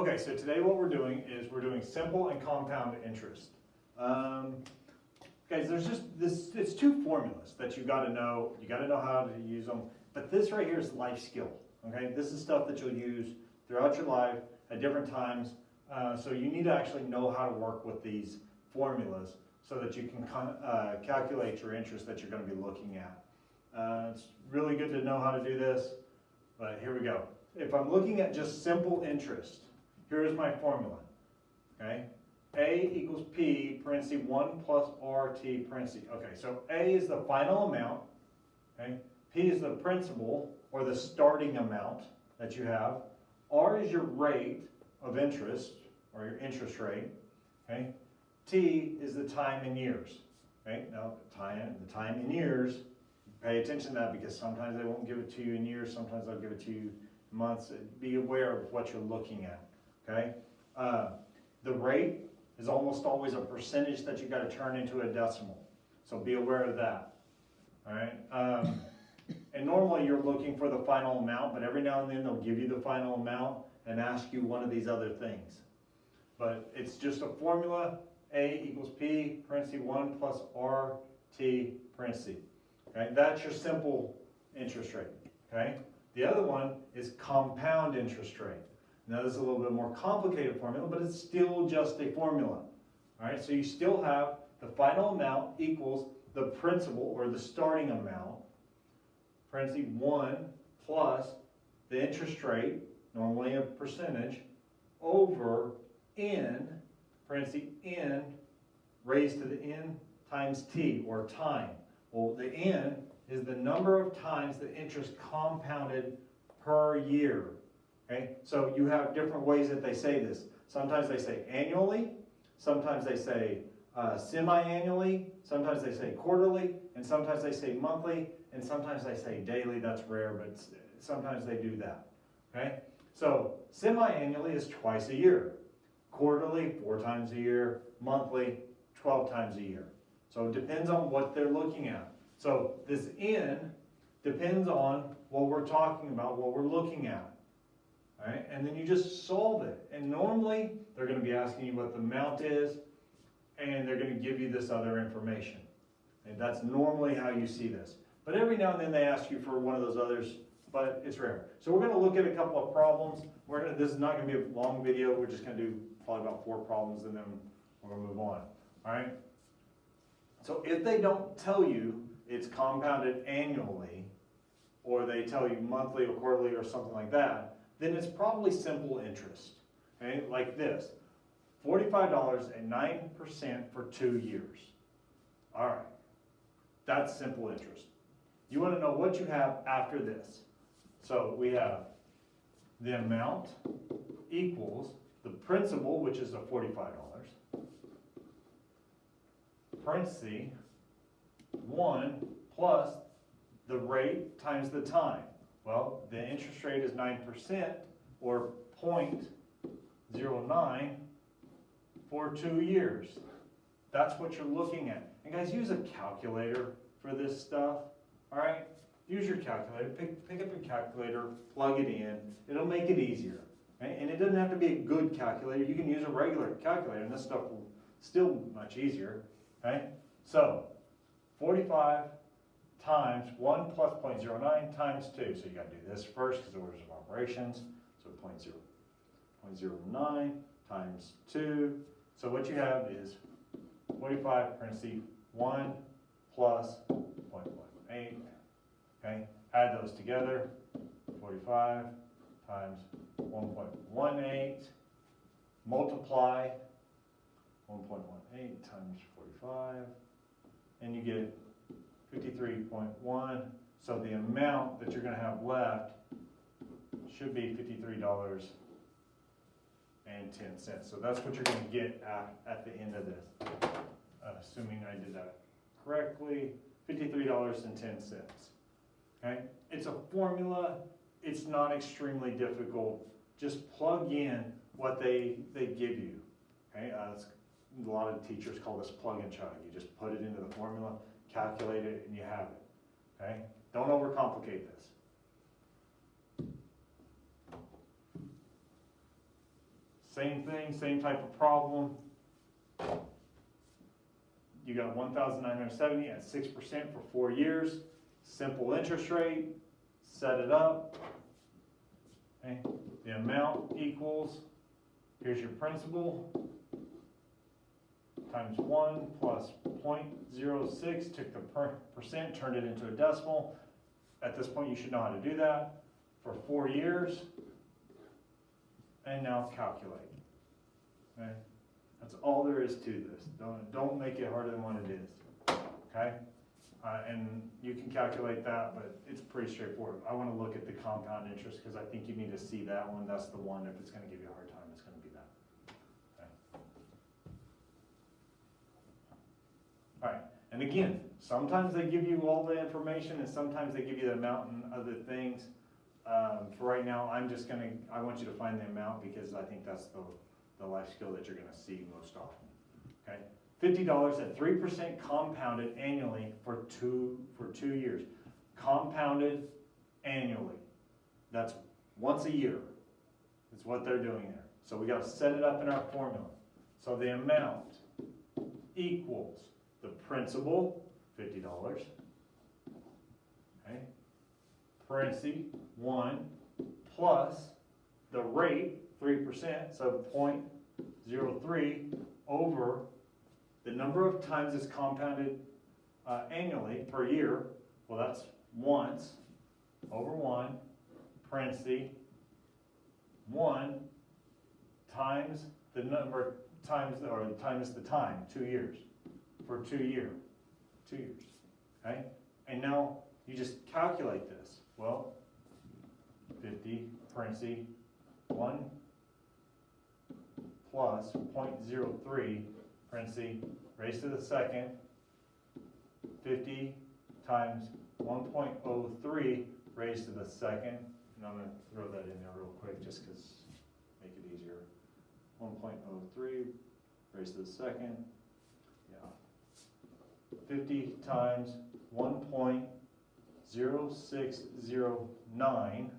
Okay, so today what we're doing is we're doing simple and compound interest. Guys, there's just this, it's two formulas that you gotta know. You gotta know how to use them. But this right here is life skill, okay? This is stuff that you'll use throughout your life at different times. So you need to actually know how to work with these formulas so that you can calculate your interest that you're gonna be looking at. It's really good to know how to do this, but here we go. If I'm looking at just simple interest, here's my formula, okay? A equals P, parentheses 1 plus RT, parentheses. Okay, so A is the final amount, okay? P is the principal, or the starting amount that you have. R is your rate of interest, or your interest rate, okay? T is the time in years, okay? Now, the time in years, pay attention to that because sometimes they won't give it to you in years, sometimes they'll give it to you in months. Be aware of what you're looking at, okay? The rate is almost always a percentage that you got to turn into a decimal. So be aware of that, all right? And normally you're looking for the final amount, but every now and then they'll give you the final amount and ask you one of these other things. But it's just a formula, A equals P, parentheses 1 plus RT, parentheses. Okay, that's your simple interest rate, okay? The other one is compound interest rate. Now this is a little bit more complicated formula, but it's still just a formula. All right, so you still have the final amount equals the principal or the starting amount, parentheses 1 plus the interest rate, normally a percentage, over n, parentheses n raised to the n times t, or time. Well, the n is the number of times the interest compounded per year. Okay, so you have different ways that they say this. Sometimes they say annually, sometimes they say semi-annually, sometimes they say quarterly, and sometimes they say monthly, and sometimes they say daily. That's rare, but sometimes they do that. Okay, so semi-annually is twice a year. Quarterly, 4 times a year. Monthly, 12 times a year. So it depends on what they're looking at. So this n depends on what we're talking about, what we're looking at. All right? And then you just solve it. And normally they're going to be asking you what the amount is, and they're going to give you this other information. And that's normally how you see this. But every now and then they ask you for one of those others, but it's rare. So we're going to look at a couple of problems. This is not going to be a long video. We're just going to do probably about 4 problems, and then we're going to move on. All right? So if they don't tell you it's compounded annually, or they tell you monthly or quarterly or something like that, then it's probably simple interest. Okay? Like this, $45 and 9% for 2 years. All right, that's simple interest. You want to know what you have after this. So we have the amount equals the principal, which is the $45, parentheses 1 plus the rate times the time. Well, the interest rate is 9%, or 0.09 for 2 years. That's what you're looking at. And guys, use a calculator for this stuff, all right? Use your calculator, pick up your calculator, plug it in. It'll make it easier, right? And it doesn't have to be a good calculator. You can use a regular calculator, and this stuff will still much easier, okay? So, 45 times 1 plus 0.09 times 2. So you got to do this first because of orders of operations. So 0.09 times 2. So what you have is 45, parentheses 1 plus 0.18. Okay, add those together. 45 times 1.18. Multiply 1.18 times 45. And you get 53.1. So the amount that you're going to have left should be $53.10. So that's what you're going to get at the end of this. Assuming I did that correctly, $53.10. Okay? It's a formula. It's not extremely difficult. Just plug in what they give you. Okay? A lot of teachers call this plug and chug. You just put it into the formula, calculate it, and you have it. Okay? Don't overcomplicate this. Same thing, same type of problem. You got 1,970 at 6% for 4 years. Simple interest rate. Set it up. Okay. The amount equals, here's your principal, times 1 plus 0.06, took the percent, turned it into a decimal. At this point, you should know how to do that for 4 years. And now calculate. Okay? That's all there is to this. Don't make it harder than what it is. Okay? And you can calculate that, but it's pretty straightforward. I want to look at the compound interest because I think you need to see that one. That's the one. If it's going to give you a hard time, it's going to be that. Okay? All right. And again, sometimes they give you all the information, and sometimes they give you the amount and other things. For right now, I want you to find the amount because I think that's the life skill that you're going to see most often. Okay, $50 at 3% compounded annually for two years. Compounded annually. That's once a year. That's what they're doing there. So we got to set it up in our formula. So the amount equals the principal, $50. Okay. Parenthesis 1 plus the rate, 3%, so 0.03 over the number of times it's compounded annually per year. Well, that's once over 1, parenthesis 1 times the number times, or times the time, 2 years, for 2 years, okay? And now you just calculate this. Well, 50, parenthesis 1 plus 0.03, parenthesis, raised to the second, 50 times 1.03 raised to the second, and I'm going to throw that in there real quick just because make it easier. 1.03 raised to the second, yeah. 50 times 1.0609,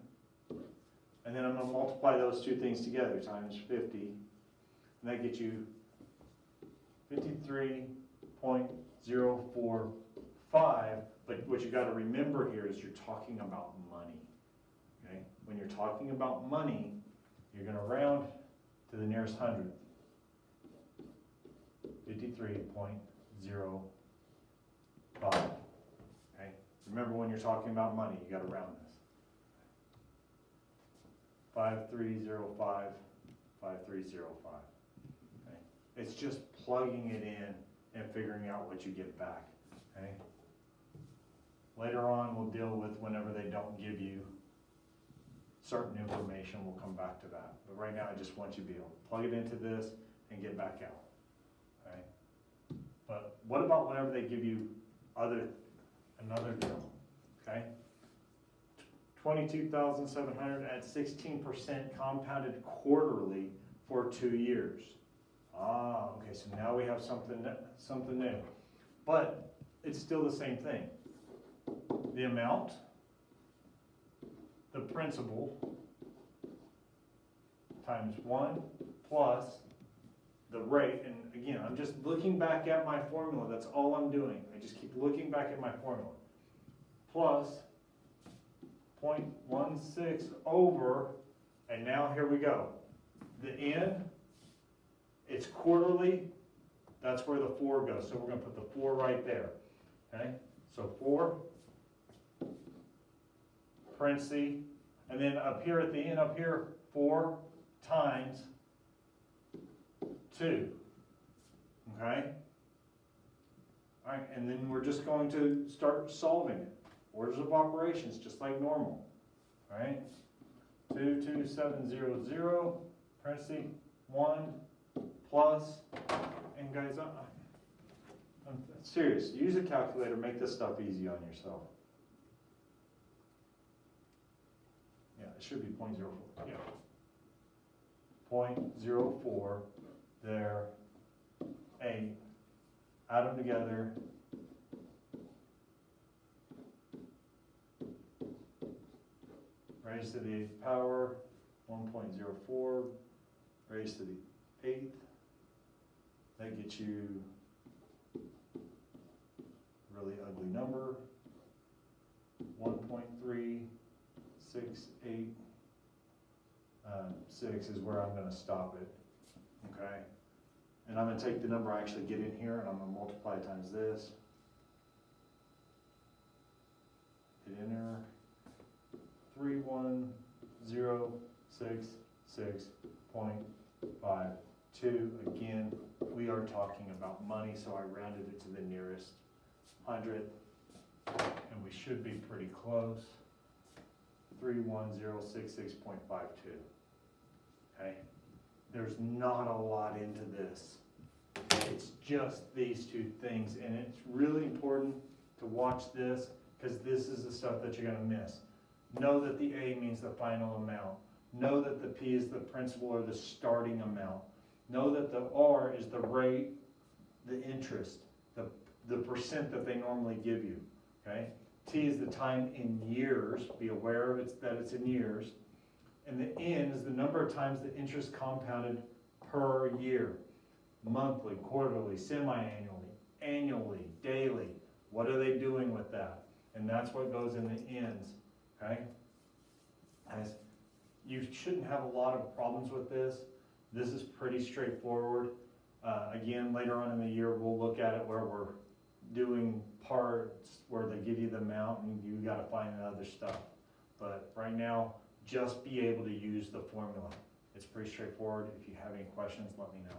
and then I'm going to multiply those two things together, times 50, and that gets you 53.045, but what you got to remember here is you're talking about money, okay? When you're talking about money, you're going to round to the nearest hundredth, 53.05, okay? Remember, when you're talking about money, you got to round this. 5305, 5305. Okay? It's just plugging it in and figuring out what you get back. Okay? Later on, we'll deal with whenever they don't give you certain information. We'll come back to that. But right now, I just want you to be able to plug it into this and get back out. Okay? But what about whenever they give you another deal? Okay? 22,700 at 16% compounded quarterly for 2 years. Ah, okay, so now we have something new. But it's still the same thing. The amount, the principal, times 1 plus the rate. And again, I'm just looking back at my formula. That's all I'm doing. I just keep looking back at my formula. Plus 0.16 over, and now here we go. The n, it's quarterly, that's where the 4 goes. So we're going to put the 4 right there. Okay? So 4, parenthesis, and then up here at the end, up here, 4 times 2. Okay? All right, and then we're just going to start solving it. Orders of operations, just like normal. All right? 22700, parenthesis, 1 plus, and guys, I'm serious. Use a calculator, make this stuff easy on yourself. Yeah, it should be 0.04. Yeah. 0.04 there. A. Add them together. Raised to the 8th power, 1.04 raised to the 8th. That gets you a really ugly number, 1.368. 6 is where I'm going to stop it, okay? And I'm going to take the number I actually get in here and I'm going to multiply it times this. Hit enter. 31066.52. Again, we are talking about money, so I rounded it to the nearest hundredth, and we should be pretty close. 31066.52. Okay, there's not a lot into this. It's just these two things, and it's really important to watch this because this is the stuff that you're going to miss. Know that the A means the final amount. Know that the P is the principal or the starting amount. Know that the R is the rate, the interest, the percent that they normally give you. Okay, T is the time in years. Be aware of it, that it's in years. And the N is the number of times the interest compounded per year. Monthly, quarterly, semi-annually, annually, daily. What are they doing with that? And that's what goes in the N's, okay? As you shouldn't have a lot of problems with this. This is pretty straightforward. Again, later on in the year, we'll look at it where we're doing parts where they give you the amount and you got to find the other stuff. But right now, just be able to use the formula. It's pretty straightforward. If you have any questions, let me know.